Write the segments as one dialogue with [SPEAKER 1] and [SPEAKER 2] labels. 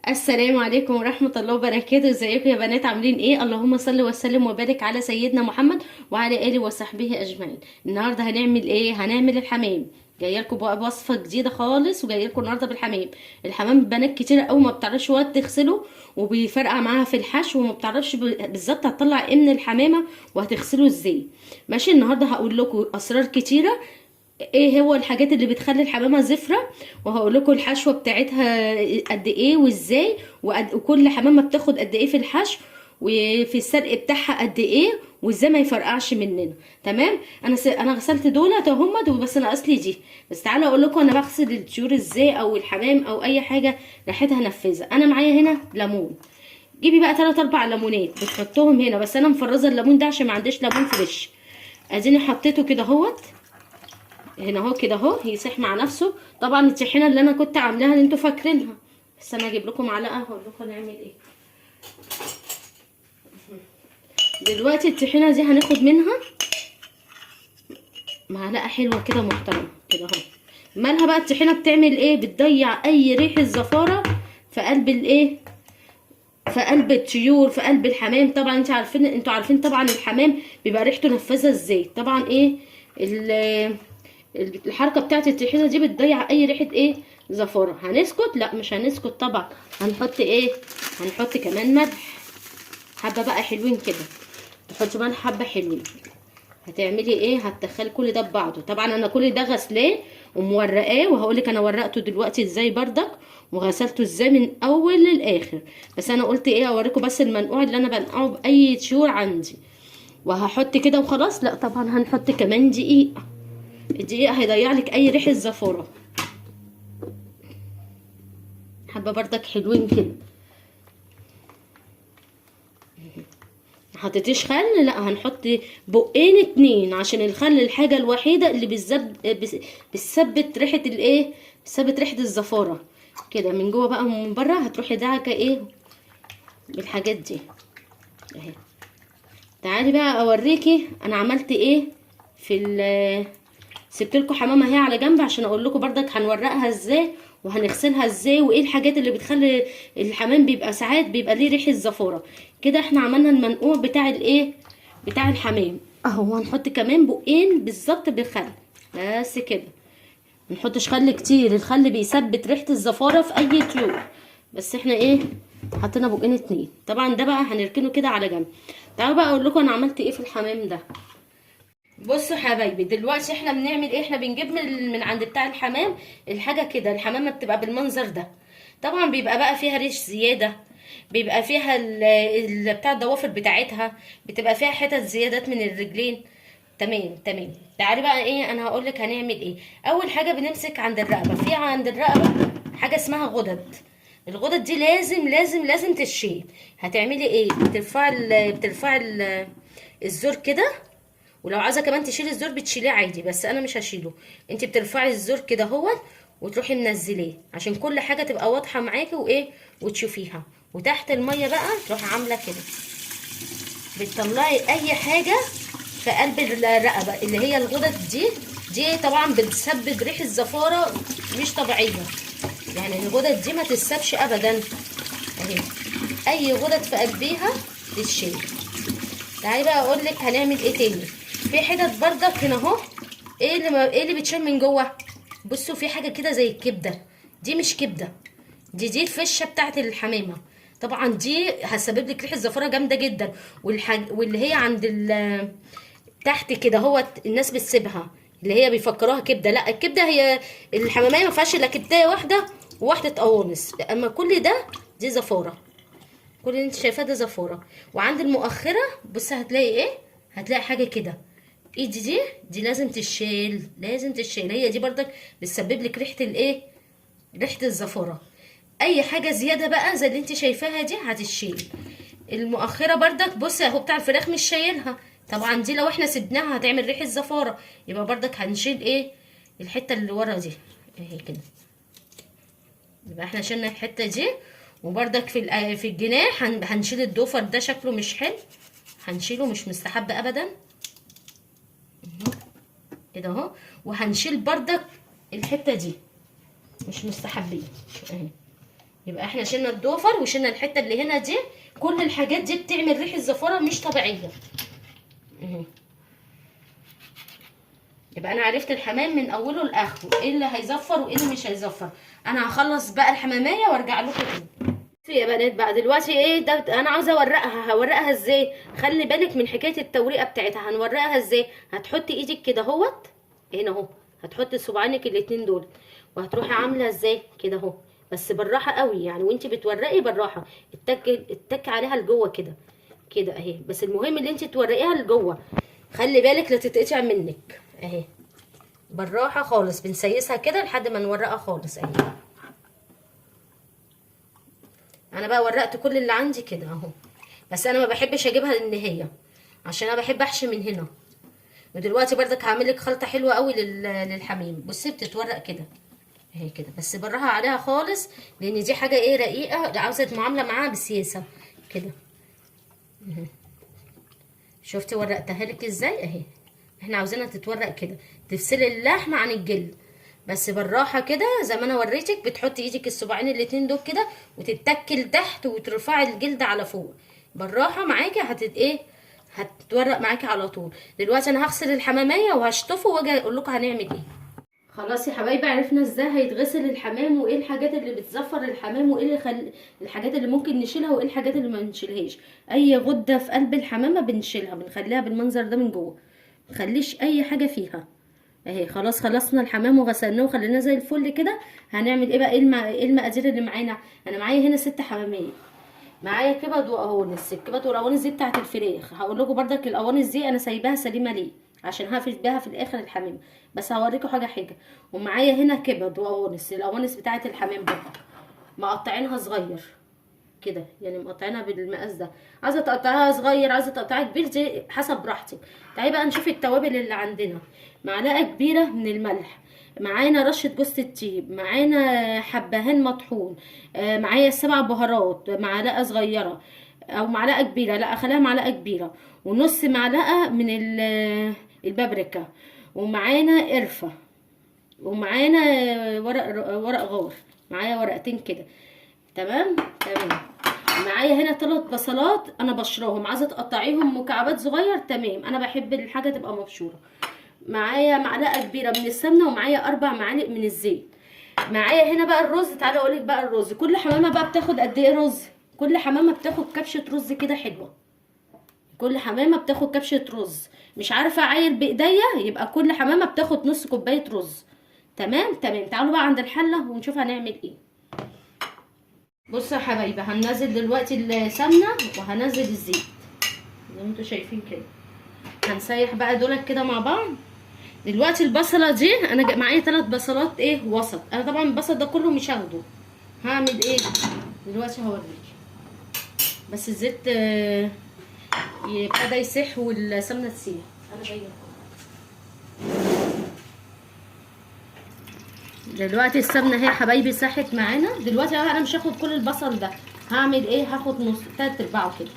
[SPEAKER 1] السلام عليكم ورحمة الله وبركاته. ازيكم يا بنات؟ عاملين ايه؟ اللهم صل وسلم وبارك على سيدنا محمد وعلى اله وصحبه اجمعين. النهارده هنعمل ايه؟ هنعمل الحمام. جايه لكم بقى بوصفه جديده خالص، وجايه لكم النهارده بالحمام. الحمام بنات كتير قوي ما بتعرفش وقت تغسله، وبيفرقع معاها في الحشو، وما بتعرفش بالظبط هتطلع ايه من الحمامه وهتغسله ازاي. ماشي، النهارده هقول لكم اسرار كتيره، ايه هو الحاجات اللي بتخلي الحمامه زفره، وهقول لكم الحشوه بتاعتها قد ايه وازاي، وكل حمامه بتاخد قد ايه في الحشو، وفي السلق بتاعها قد ايه، وازاي ما يفرقعش مننا. تمام. انا غسلت دولت اهم، بس ناقص لي دي. بس تعالوا اقول لكم انا بغسل الطيور ازاي، او الحمام او اي حاجه ريحتها نفاذه. انا معايا هنا ليمون. جيبي بقى 3 4 ليمونات بتحطهم هنا، بس انا مفرزه الليمون ده عشان ما عنديش ليمون فريش. اديني حطيته كده اهوت هنا اهو، كده اهو يسيح مع نفسه. طبعا الطحينه اللي انا كنت عاملاها اللي انتوا فاكرينها، بس انا اجيب لكم معلقه هقول لكم نعمل ايه. دلوقتي الطحينه دي هناخد منها معلقه حلوه كده محترمه كده اهو. مالها بقى الطحينه؟ بتعمل ايه؟ بتضيع اي ريحه زفاره في قلب الايه، في قلب الطيور، في قلب الحمام. طبعا انتوا عارفين طبعا الحمام بيبقى ريحته نفاذه ازاي. طبعا ايه الحركه بتاعت الطحينه دي بتضيع اي ريحه ايه، زفاره. هنسكت؟ لا مش هنسكت طبعا. هنحط ايه؟ هنحط كمان ملح، حبه بقى حلوين كده. تحطي ملح حبه حلوين. هتعملي ايه؟ هتدخلي كل ده ببعضه. طبعا انا كل ده غسلاه ومورقاه، وهقولك انا ورقته دلوقتي ازاي بردك، وغسلته ازاي من اول للاخر. بس انا قلت ايه، اوريكم بس المنقوع اللي انا بنقعه باي طيور عندي. وهحط كده وخلاص؟ لا طبعا هنحط كمان دقيق. الدقيق هيضيع لك اي ريحه زفاره. حبه بردك حلوين كده. حطيتيش خل؟ لا هنحط بقين 2، عشان الخل الحاجه الوحيده اللي بتثبت ريحه الايه، بتثبت ريحه الزفاره كده من جوه بقى ومن بره. هتروحي دعكه ايه بالحاجات دي اهي. تعالي بقى اوريكي انا عملت ايه في سبت لكم حمامه اهي على جنب، عشان اقول لكم بردك هنورقها ازاي وهنغسلها ازاي، وايه الحاجات اللي بتخلي الحمام بيبقى ساعات بيبقى ليه ريحه زفاره. كده احنا عملنا المنقوع بتاع الايه، بتاع الحمام اهو. هنحط كمان بقين بالظبط بالخل، بس كده. منحطش خل كتير، الخل بيثبت ريحه الزفاره في اي طيور. بس احنا ايه، حطينا بقين 2. طبعا ده بقى هنركنه كده على جنب. تعالوا بقى اقول لكم انا عملت ايه في الحمام ده. بصوا حبايبي، دلوقتي احنا بنعمل ايه؟ احنا بنجيب من عند بتاع الحمام الحاجه كده. الحمامه بتبقى بالمنظر ده. طبعا بيبقى بقى فيها ريش زياده، بيبقى فيها بتاع الضوافر بتاعتها، بتبقى فيها حتت زيادات من الرجلين. تمام تمام. تعالي بقى ايه، انا هقول لك هنعمل ايه. اول حاجه بنمسك عند الرقبه، في عند الرقبه حاجه اسمها غدد. الغدد دي لازم لازم لازم تشيل. هتعملي ايه؟ بترفعي الزور كده. ولو عايزه كمان تشيلي الزور بتشيليه عادي، بس انا مش هشيله. انت بترفعي الزور كده اهوت، وتروحي منزليه عشان كل حاجه تبقى واضحه معاكي وايه، وتشوفيها. وتحت الميه بقى تروحي عامله كده، بتطلعي اي حاجه في قلب الرقبه اللي هي الغدد دي. دي طبعا بتسبب ريحه زفاره مش طبيعيه، يعني الغدد دي ما تتسابش ابدا اهي. اي غدد في قلبيها تتشيل. تعالي بقى اقول لك هنعمل ايه تاني. في حتت بردك هنا اهو. ايه اللي بتشيل من جوه؟ بصوا في حاجه كده زي الكبده. دي مش كبده، دي الفشه بتاعت الحمامه. طبعا دي هتسبب لك ريحه زفاره جامده جدا. واللي هي عند تحت كده هو الناس بتسيبها، اللي هي بيفكروها كبده. لا الكبده هي الحماميه ما فيهاش الا كبدايه واحده وواحده قوانص، اما كل ده دي زفاره. كل اللي انت شايفاه ده زفاره. وعند المؤخره بص هتلاقي ايه، هتلاقي حاجه كده. ايدي دي لازم تشيل، لازم تشيل. هي دي برضك بتسبب لك ريحه الايه، ريحه الزفاره. اي حاجه زياده بقى زي اللي انت شايفاها دي هتشيل. المؤخره برضك بص اهو بتاع الفراخ مش شايلها. طبعا دي لو احنا سيبناها هتعمل ريحه زفاره، يبقى برضك هنشيل ايه، الحته اللي ورا دي اهي كده. يبقى احنا شلنا الحته دي. وبرضك في الجناح هنشيل الضفر ده، شكله مش حلو، هنشيله مش مستحب ابدا كده اهو. وهنشيل بردك الحته دي مش مستحبين اهي. يبقى احنا شلنا الضوفر وشلنا الحته اللي هنا دي. كل الحاجات دي بتعمل ريحه زفاره مش طبيعيه. يبقى انا عرفت الحمام من اوله لاخره، ايه اللي هيزفر وايه اللي مش هيزفر. انا هخلص بقى الحماميه وارجع لكم تاني. يا بنات بقى دلوقتي ايه ده، انا عاوزه اورقها. هورقها ازاي؟ خلي بالك من حكايه التوريقه بتاعتها. هنورقها ازاي؟ هتحطي ايدك كده اهوت هنا اهو، هتحطي صباعينك الاتنين دول، وهتروحي عامله ازاي كده اهو، بس بالراحه قوي يعني، وانت بتورقي بالراحه. اتك عليها لجوه كده كده اهي، بس المهم اللي انت تورقيها لجوه. خلي بالك لا تتقطع منك اهي، بالراحه خالص. بنسيسها كده لحد ما نورقها خالص اهي. انا بقى ورقت كل اللي عندي كده اهو، بس انا ما بحبش اجيبها للنهايه عشان انا بحب احشي من هنا. ودلوقتي بردك هعمل لك خلطه حلوه قوي للحميم. بصي بتتورق كده اهي كده، بس بالراحه عليها خالص، لان دي حاجه ايه رقيقه، عاوزه معامله معاها بالسياسه كده. شفتي ورقتها لك ازاي اهي. احنا عاوزينها تتورق كده، تفصلي اللحمه عن الجلد، بس بالراحه كده زي ما انا وريتك. بتحطي ايدك الصباعين الاتنين دول كده وتتكي لتحت وترفعي الجلد على فوق. بالراحه معاكي ايه، هتتورق معاكي على طول. دلوقتي انا هغسل الحماميه وهشطفه واجي اقول لكم هنعمل ايه. خلاص يا حبايبي، عرفنا ازاي هيتغسل الحمام، وايه الحاجات اللي بتزفر الحمام، وايه الحاجات اللي ممكن نشيلها، وايه الحاجات اللي ما نشيلهاش. اي غده في قلب الحمامه بنشيلها، بنخليها بالمنظر ده من جوه، مخليش اي حاجه فيها اهي. خلاص خلصنا الحمام وغسلناه وخليناه زي الفل كده. هنعمل ايه بقى؟ ايه المقادير اللي معانا؟ انا معايا هنا 6 حماميه، معايا كبد وقوانص. الكبد والقوانص دي بتاعت الفراخ. هقول لكم بردك القوانص دي انا سايباها سليمه ليه، عشان هقفش بيها في الاخر الحمام، بس هوريكم حاجه. ومعايا هنا كبد وقوانص، القوانص بتاعت الحمام بردك مقطعينها صغير كده، يعني مقطعينها بالمقاس ده. عايزه تقطعيها صغير، عايزه تقطعيها كبير، دي حسب براحتك. تعالي بقى نشوف التوابل اللي عندنا. معلقه كبيره من الملح، معانا رشه جوز الطيب، معانا حبهان مطحون، معايا 7 بهارات، معلقه صغيره او معلقه كبيره، لا اخليها معلقه كبيره، ونص معلقه من البابريكا، ومعانا قرفه، ومعانا ورق غور، معايا ورقتين كده. تمام. معايا هنا 3 بصلات انا بشراهم، عايزه تقطعيهم مكعبات صغير تمام، انا بحب الحاجه تبقى مبشوره. معايا معلقه كبيره من السمنه، ومعايا 4 معالق من الزيت. معايا هنا بقى الرز. تعالى اقولك بقى الرز. كل حمامه بقى بتاخد قد ايه رز؟ كل حمامه بتاخد كبشه رز كده حلوه، كل حمامه بتاخد كبشه رز. مش عارفه اعاير بايديا، يبقى كل حمامه بتاخد نص كوبايه رز. تمام. تعالوا بقى عند الحله ونشوف هنعمل ايه. بصوا يا حبايبي، هننزل دلوقتي السمنه وهنزل الزيت زي ما انتوا شايفين كده. هنسيح بقى دولت كده مع بعض. دلوقتي البصله دي انا معايا 3 بصلات ايه وسط. انا طبعا البصل ده كله مش هاخده، هعمل ايه دلوقتي هوريك. بس الزيت ابتدى يسيح والسمنه تسيح. انا جايه دلوقتي السمنه اهي يا حبايبي ساحت معانا. دلوقتي انا مش هاخد كل البصل ده، هعمل ايه؟ هاخد نص 3/4 كده،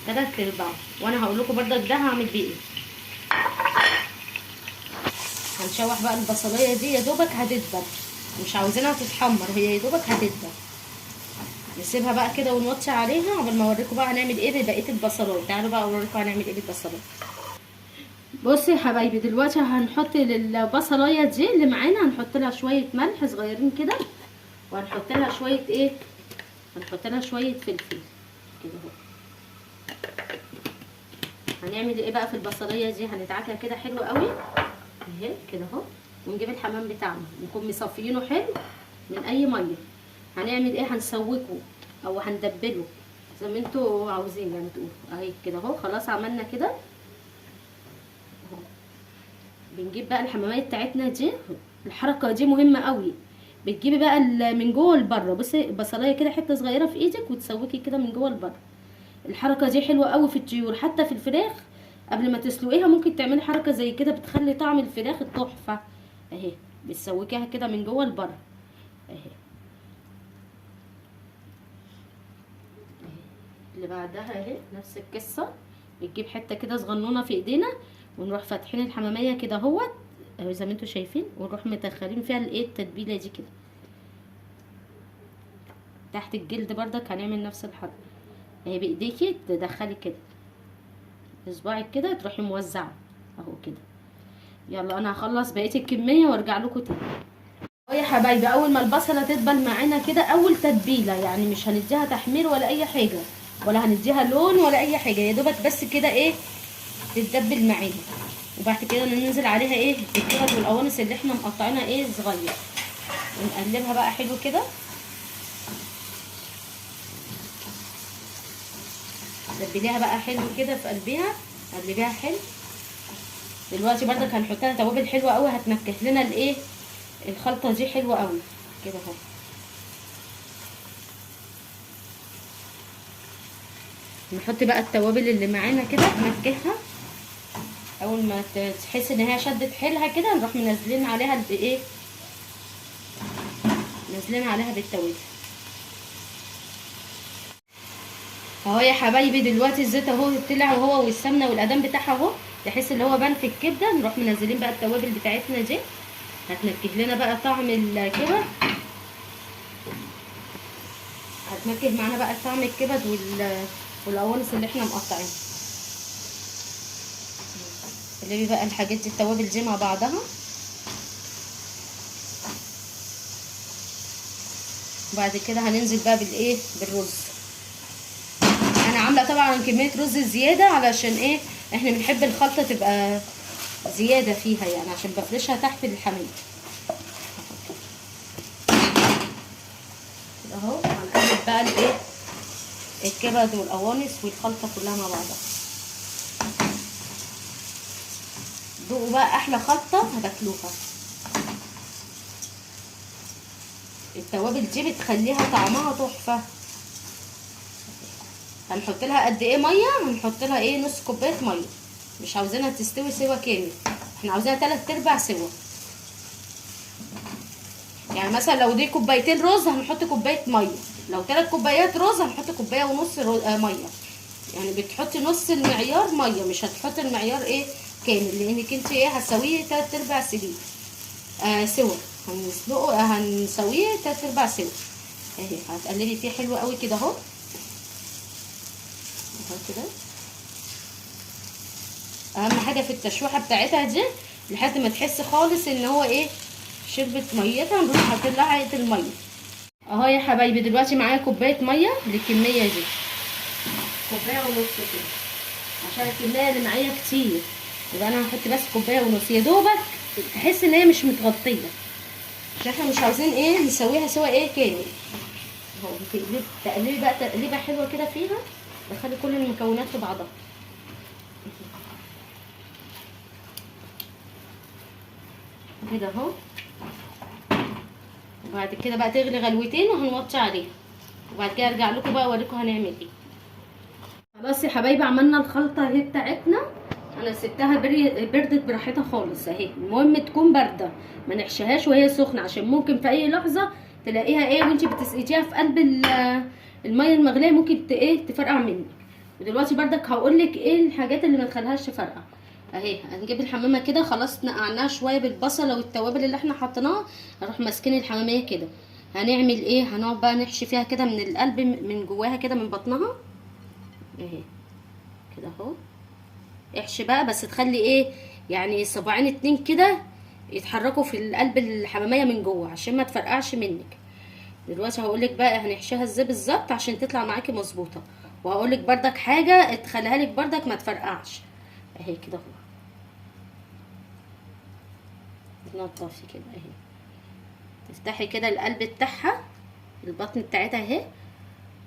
[SPEAKER 1] 3/4. وانا هقول لكم برضك ده هعمل بيه ايه. هنشوح بقى البصلايه دي، يا دوبك هتدبل، مش عاوزينها تتحمر، هي يا دوبك هتدبل. نسيبها بقى كده ونوطي عليها قبل ما اوريكم بقى هنعمل ايه لبقيه البصلات. تعالوا بقى اوريكم هنعمل ايه بالبصلات. بصوا يا حبايبي، دلوقتي هنحط للبصلايه دي اللي معانا، هنحط لها شويه ملح صغيرين كده، وهنحط لها شويه ايه، هنحط لها شويه فلفل كده اهو. هنعمل ايه بقى في البصلايه دي؟ هندعكها كده حلو قوي اهي كده اهو، ونجيب الحمام بتاعنا نكون مصفيينه حلو من اي ميه. هنعمل ايه؟ هنسوكه او هندبله زي ما انتوا عاوزين يعني تقولوا اهي كده اهو. خلاص عملنا كده اهو. بنجيب بقى الحماميه بتاعتنا دي، الحركه دي مهمه قوي. بتجيبي بقى من جوه لبره. بصي البصلايه كده حته صغيره في ايدك وتسوكي كده من جوه لبره. الحركه دي حلوه قوي في الطيور، حتى في الفراخ قبل ما تسلقيها ممكن تعملي حركه زي كده، بتخلي طعم الفراخ التحفه اهي. بتسوكيها كده من جوه لبره اهي. اللي بعدها اهي نفس القصه، بتجيب حته كده صغنونه في ايدينا ونروح فاتحين الحماميه كده اهوت اهو زي ما انتوا شايفين، ونروح مدخلين فيها الايه التتبيله دي كده تحت الجلد بردك هنعمل نفس الحركه اهي، بايديكي تدخلي كده بصباعك كده تروحي موزعه اهو كده. يلا انا هخلص بقيه الكميه وارجع لكم تاني. اهو يا حبايبي اول ما البصله تدبل معانا كده اول تتبيله، يعني مش هنديها تحمير ولا اي حاجه ولا هنديها لون ولا اي حاجه، يا دوبك بس كده ايه تتدبل معانا. وبعد كده ننزل عليها ايه الكبد والقوانص اللي احنا مقطعينها ايه صغير، ونقلبها بقى حلو كده. تبليها بقى حلو كده في قلبها، قلبيها حلو. دلوقتي بردك هنحط لها توابل حلوه قوي هتنكه لنا الايه الخلطه دي حلوه قوي كده اهو. نحط بقى التوابل اللي معانا كده ننكهها، اول ما تحس ان هي شدت حيلها كده نروح منزلين عليها بايه، نازلين عليها بالتوابل اهو يا حبايبي. دلوقتي الزيت اهو طلع وهو والسمنه والادام بتاعها اهو، تحس ان هو بان في الكبده، نروح منزلين بقى التوابل بتاعتنا دي هتنكه لنا بقى طعم الكبد، هتنكه معانا بقى طعم الكبد والقوانص اللي احنا مقطعينها. قلبي بقى الحاجات دي التوابل دي مع بعضها. وبعد كده هننزل بقى بالايه بالرز. انا عامله طبعا كميه رز زياده علشان ايه احنا بنحب الخلطه تبقى زياده فيها، يعني عشان بفرشها تحت الحمام اهو. هنقلب بقى الايه الكبد والقوانص والخلطه كلها مع بعضها. دوقوا بقى احلى خلطه هتاكلوها. التوابل دي بتخليها طعمها تحفه. هنحط لها قد ايه ميه؟ هنحط لها ايه نص كوبايه ميه، مش عاوزينها تستوي سوا كامل، احنا عاوزينها 3/4 سوا. يعني مثلا لو دي كوبايتين رز هنحط كوبايه ميه، لو 3 كوبايات رز هنحط كوبايه ونص ميه. يعني بتحطي نص المعيار ميه، مش هتحطي المعيار ايه كامل، لانك انت ايه هتسويه 3/4 سوا. هنسويه 3/4 سوا اهي. هتقلبي فيه حلو قوي كده اهو كده. اهم حاجه في التشويحه بتاعتها دي لحد ما تحس خالص ان هو ايه شربت ميتها، نروح حاطين لها عقله الميه اهو يا حبايبي. دلوقتي معايا كوبايه ميه للكميه دي، كوبايه ونص كده عشان الكميه اللي معايا كتير، يبقى انا هحط بس كوبايه ونص يا دوبك تحس ان هي مش متغطيه، عشان احنا مش عاوزين ايه نسويها سوا ايه كامل اهو. تقلبي بقى تقليبه حلوه كده فيها، دخلي كل المكونات في بعضها كده اهو. وبعد كده بقى تغلي غلوتين وهنوطي عليها، وبعد كده ارجع لكم بقى اوريكم هنعمل ايه. خلاص يا حبايبي عملنا الخلطه اهي بتاعتنا. انا سبتها بردت براحتها خالص اهي، المهم تكون بارده ما نحشيهاش وهي سخنه، عشان ممكن في اي لحظه تلاقيها ايه وانت بتسقيتيها في قلب الميه المغليه ممكن ايه تفرقع منك. ودلوقتي بردك هقولك ايه الحاجات اللي ما تخليهاش تفرقع اهي. هنجيب الحمامه كده خلاص نقعناها شويه بالبصله والتوابل اللي احنا حطيناها، هنروح ماسكين الحماميه كده. هنعمل ايه؟ هنقعد بقى نحشي فيها كده من القلب من جواها كده من بطنها اهي كده اهو. احشي بقى بس تخلي ايه يعني صباعين 2 كده يتحركوا في القلب الحماميه من جوه عشان ما تفرقعش منك. دلوقتي هقولك بقى هنحشيها ازاي بالظبط عشان تطلع معاكي مظبوطه، وهقولك بردك حاجه تخليها لك بردك ما تفرقعش اهي كده اهو. تنضفي كده اهي، تفتحي كده القلب بتاعها البطن بتاعتها اهي،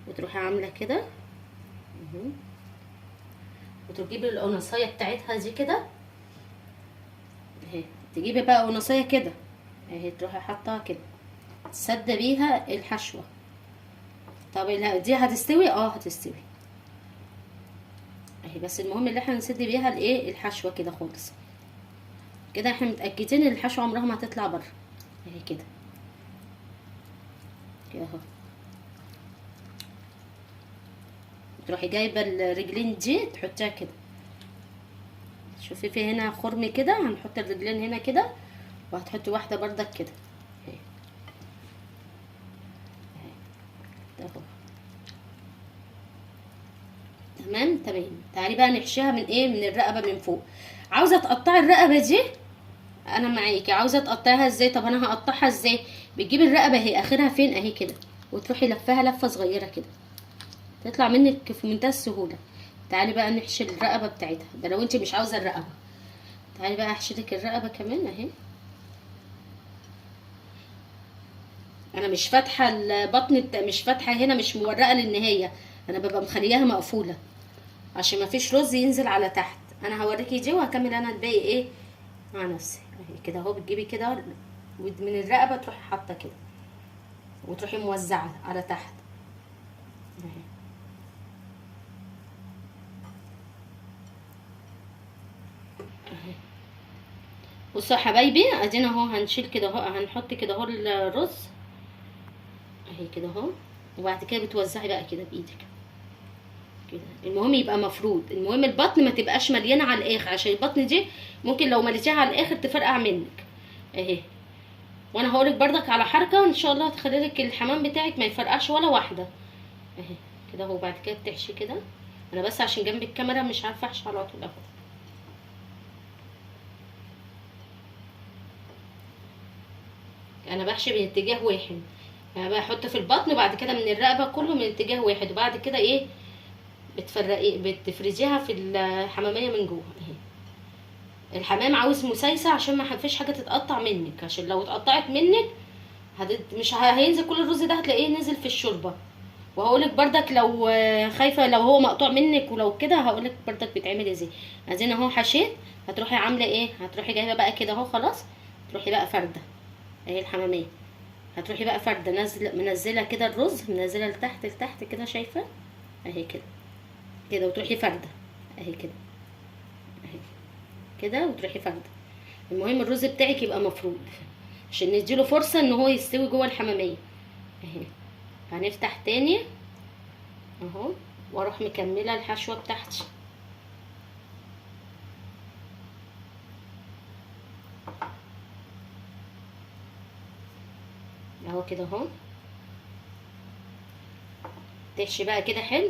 [SPEAKER 1] وتروحي عامله كده اهو، وتجيبي القناصيه بتاعتها دي كده اهي. تجيبي بقى قناصيه كده اهي تروحي حاطاها كده تسد بيها الحشوه. طب دي هتستوي؟ هتستوي اهي، بس المهم اللي احنا نسد بيها الايه الحشوه كده خالص كده. احنا متاكدين ان الحشوه عمرها ما هتطلع بره اهي كده كده اهو. تروحي جايبه الرجلين دي تحطيها كده، شوفي في هنا خرم كده هنحط الرجلين هنا كده، وهتحطي واحده بردك كده اهي. اهو. تمام تمام. تعالي بقى نحشيها من ايه، من الرقبه من فوق. عاوزه تقطعي الرقبه دي، انا معاكي. عاوزه تقطعيها ازاي؟ طب انا هقطعها ازاي؟ بتجيبي الرقبه اهي اخرها فين اهي كده، وتروحي لفاها لفه صغيره كده، تطلع منك في منتهى السهوله. تعالي بقى نحشي الرقبه بتاعتها، ده لو انت مش عاوزه الرقبه. تعالي بقى احشي لك الرقبه كمان اهي. انا مش فاتحه البطن مش فاتحه هنا، مش مورقه للنهايه، انا ببقى مخلياها مقفوله عشان ما فيش رز ينزل على تحت. انا هوريكي دي وهكمل انا الباقي ايه مع نفسي اهي كده اهو. بتجيبي كده من الرقبه تروحي حاطه كده، وتروحي موزعه على تحت اهي. بصوا يا حبايبي، ادينا اهو هنشيل كده اهو، هنحط كده اهو الرز اهي كده اهو. وبعد كده بتوزعي بقى كده بايدك كده. المهم يبقى مفرود، المهم البطن ما تبقاش مليانه على الاخر، عشان البطن دي ممكن لو مليتيها على الاخر تفرقع منك اهي. وانا هقولك بردك على حركه ان شاء الله هتخلي لك الحمام بتاعك ما يفرقعش ولا واحده اهي كده اهو. بعد كده بتحشي كده. انا بس عشان جنب الكاميرا مش عارفه احشي على طول اهو. انا بحشي باتجاه واحد، يعني بحط في البطن وبعد كده من الرقبه كله من اتجاه واحد، وبعد كده ايه بتفرزيها في الحماميه من جوه اهي. الحمام عاوز مسايسه عشان ما فيش حاجه تتقطع منك، عشان لو اتقطعت منك مش هينزل كل الرز ده، هتلاقيه نزل في الشوربه. وهقولك بردك لو خايفه لو هو مقطوع منك ولو كده، هقولك بردك بيتعمل ازاي. ادينا اهو حشيت. هتروحي عامله ايه، هتروحي جايبه بقى كده اهو خلاص، تروحي بقى فرده اهي الحماميه. هتروحي بقى فرده منزله كده الرز، منزله لتحت لتحت كده شايفه اهي كده كده، وتروحي فرده اهي كده اهي كده، وتروحي فرده. المهم الرز بتاعك يبقى مفروض عشان نديله فرصه ان هو يستوي جوه الحماميه اهي. هنفتح تاني اهو، واروح مكمله الحشوه بتاعتي اهو كده اهو. تحشي بقى كده حلو.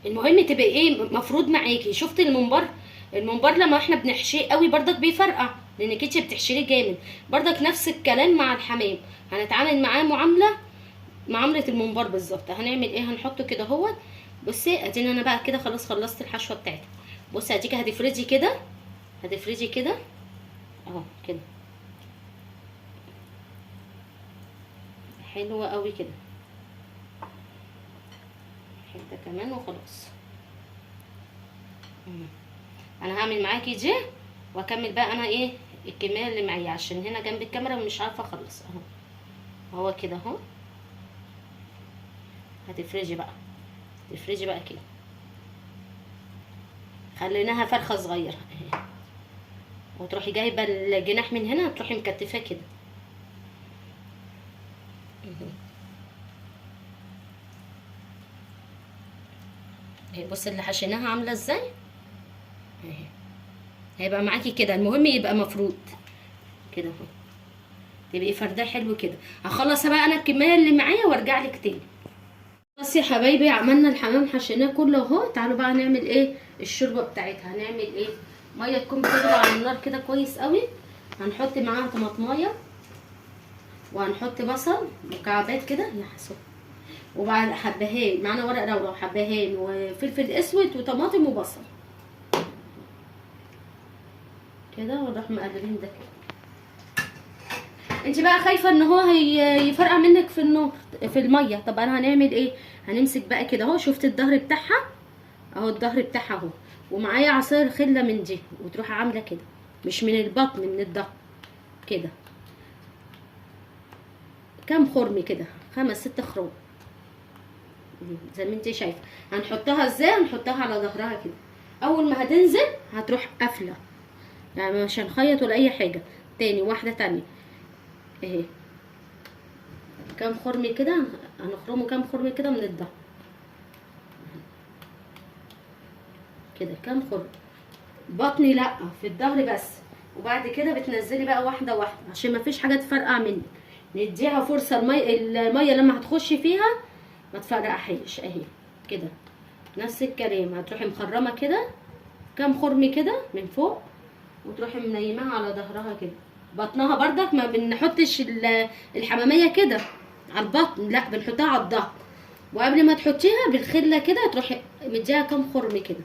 [SPEAKER 1] المهم تبقى ايه مفروض معاكي. شفت الممبار؟ الممبار لما احنا بنحشيه قوي بردك بيفرقع، لانك انت بتحشيه جامد. بردك نفس الكلام مع الحمام، هنتعامل معاه معامله الممبار بالظبط. هنعمل ايه، هنحطه كده اهو. بصي ادينا انا بقى كده خلاص خلصت الحشوه بتاعتي. بصي اديكي هتفردي كده، هتفردي كده اهو كده حلوه قوي كده. حته كمان وخلاص. انا هعمل معاكي دي واكمل بقى انا ايه الكميه اللي معايا، عشان هنا جنب الكاميرا ومش عارفه اخلص اهو. هو كده اهو. هتفرجي بقى، تفرجي بقى كده، خليناها فرخه صغيره اهي. وتروحي جايبه الجناح من هنا، تروحي مكتفاه كده اهي. بصي اللي حشيناها عامله ازاي اهي. هيبقى معاكي كده. المهم يبقى مفروض كده اهو، تبقي فرداه حلو كده. هخلص بقى انا الكميه اللي معايا وارجع لك تاني. بس يا حبايبي عملنا الحمام حشيناه كله اهو. تعالوا بقى نعمل ايه الشوربه بتاعتها. هنعمل ايه، ميه تكون بتغلي على النار كده كويس قوي. هنحط معاها طماطمايه، وهنحط بصل مكعبات كده يا حسن، وبعد حبهان معانا ورق لورا وحبهان وفلفل اسود وطماطم وبصل كده، ونروح مقلبين ده كده. انت بقى خايفه ان هو يفرقع منك في النار في الميه. طب انا هنعمل ايه، هنمسك بقى كده اهو. شفت الظهر بتاعها اهو، الظهر بتاعها اهو، ومعايا عصير خله من دي، وتروح عامله كده مش من البطن من الظهر كده، كام خرم كده، 5-6 خروم زي ما انت شايفه. هنحطها ازاي، هنحطها على ظهرها كده. اول ما هتنزل هتروح قافله، يعني مش هنخيط ولا اي حاجه. تاني واحده تانية اهي، كام خرم كده، هنخرمه كام خرم كده من الظهر كده، كام خرم. بطني لا، في الظهر بس. وبعد كده بتنزلي بقى واحده واحده عشان ما فيش حاجه تفرقع منك. نديها فرصه الميه لما هتخش فيها ما تفرقعهاش اهي كده. نفس الكلام هتروحي مخرمه كده كام خرم كده من فوق، وتروحي منيماها على ظهرها كده. بطنها بردك ما بنحطش الحماميه كده على البطن، لا بنحطها على الظهر، وقبل ما تحطيها بالخله كده تروحي مديها كام خرم كده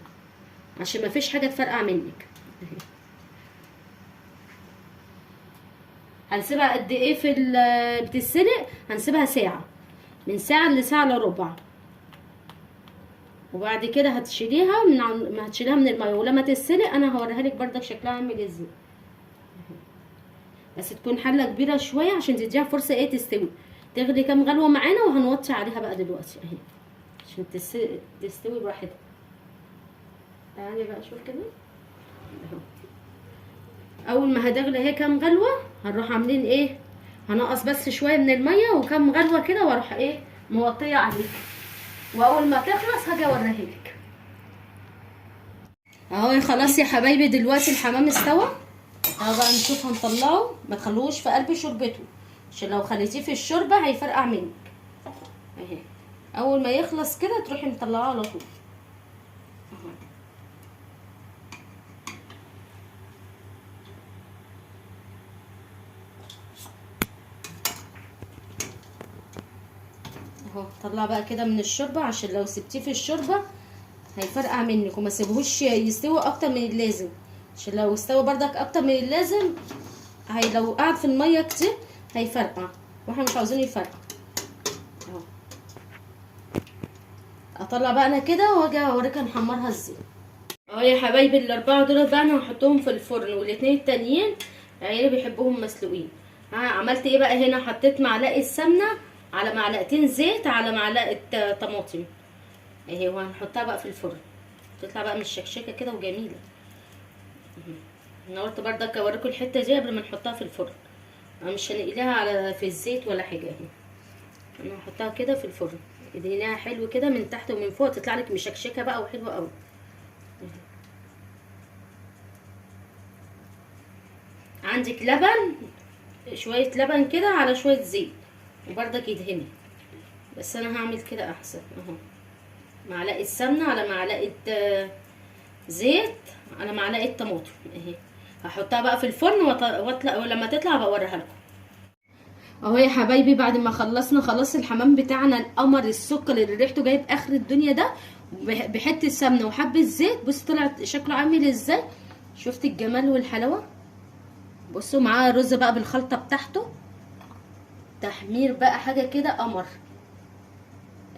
[SPEAKER 1] عشان ما فيش حاجه تفرقع منك. هنسيبها قد ايه في بتتسلق؟ هنسيبها ساعه، من ساعه لساعه الا ربع، وبعد كده هتشيليها ما هتشيليها من الميه، ولما تتسلق انا هوريها لك بردك شكلها عامل ازاي. بس تكون حله كبيره شويه عشان تديها فرصه ايه تستوي، تغلي كام غلوه معانا وهنوطي عليها بقى دلوقتي اهي عشان تستوي براحتها. تعالي بقى شوف كده اهو. اول ما هتغلي اهي كام غلوه هنروح عاملين ايه، هنقص بس شويه من الميه وكام غلوه كده واروح ايه موطيه عليها، واول ما تخلص هاجي اوريها لك اهو. خلاص يا حبايبي دلوقتي الحمام استوى اهو. بقى نشوف هنطلعه، ما تخلوش في قلب شوربته عشان لو خليتيه في الشوربه هيفرقع منك اهي. اول ما يخلص كده تروحي مطلعاه على طول اهو. طلع بقى كده من الشوربه عشان لو سبتيه في الشوربه هيفرقع منك، وما سيبهوش يستوي اكتر من اللازم عشان لو استوى بردك اكتر من اللازم لو قعد في الميه كتير هيفرقع، واحنا مش عاوزين يفرقع اهو. اطلع بقى انا كده واجي اوريك نحمرها ازاي اهو يا حبايبي. الاربعه دول بقى انا هحطهم في الفرن، والاتنين التانيين عيالي بيحبوهم مسلوقين. عملت ايه بقى هنا، حطيت معلقه سمنه على معلقتين زيت على معلقه طماطم اهي، وهنحطها بقى في الفرن تطلع بقى مش شكشكه كده وجميله. انا قلت بردك اوريكم الحته دي قبل ما نحطها في الفرن، انا مش هنقليها على في الزيت ولا حاجه اهي، انا هحطها كده في الفرن اديناها حلو كده من تحت ومن فوق تطلع لك مشكشكه بقى وحلوه قوي. عندك لبن، شويه لبن كده على شويه زيت وبردك يدهني، بس انا هعمل كده احسن اهو. معلقه سمنه على معلقه زيت على معلقه طماطم اهي، هحطها بقى في الفرن ولما تطلع بوريها لكم اهو يا حبايبي. بعد ما خلصنا خلاص الحمام بتاعنا القمر السكر اللي ريحته جايب اخر الدنيا ده بحته سمنه وحبه زيت، بص طلع شكله عامل ازاي، شفت الجمال والحلاوه. بصوا معاه رز بقى بالخلطه بتاعته، تحمير بقى حاجه كده قمر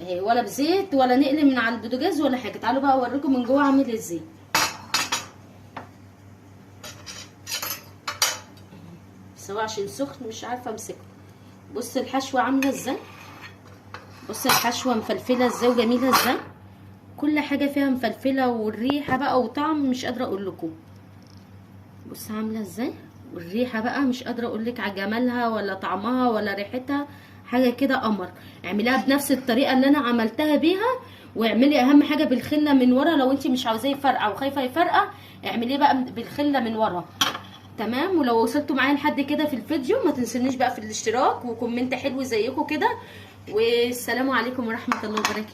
[SPEAKER 1] اهي، ولا بزيت ولا نقل من على البوتاجاز ولا حاجه. تعالوا بقى اوريكم من جوه عامل ازاي. سواء عشان سخن مش عارفه امسكه. بص الحشوه عامله ازاي، بص الحشوه مفلفله ازاي وجميله ازاي، كل حاجه فيها مفلفله، والريحه بقى وطعم مش قادره اقول لكم. بص عامله ازاي، والريحه بقى مش قادره اقول لك على جمالها ولا طعمها ولا ريحتها، حاجه كده قمر. اعمليها بنفس الطريقه اللي انا عملتها بيها، واعملي اهم حاجه بالخله من ورا. لو انت مش عاوزاه يفرقع وخايفه يفرقع اعمليه بقى بالخله من ورا تمام. ولو وصلتوا معايا لحد كده في الفيديو ما تنسونيش بقى في الاشتراك وكومنت حلو زيكم كده، والسلام عليكم ورحمه الله وبركاته.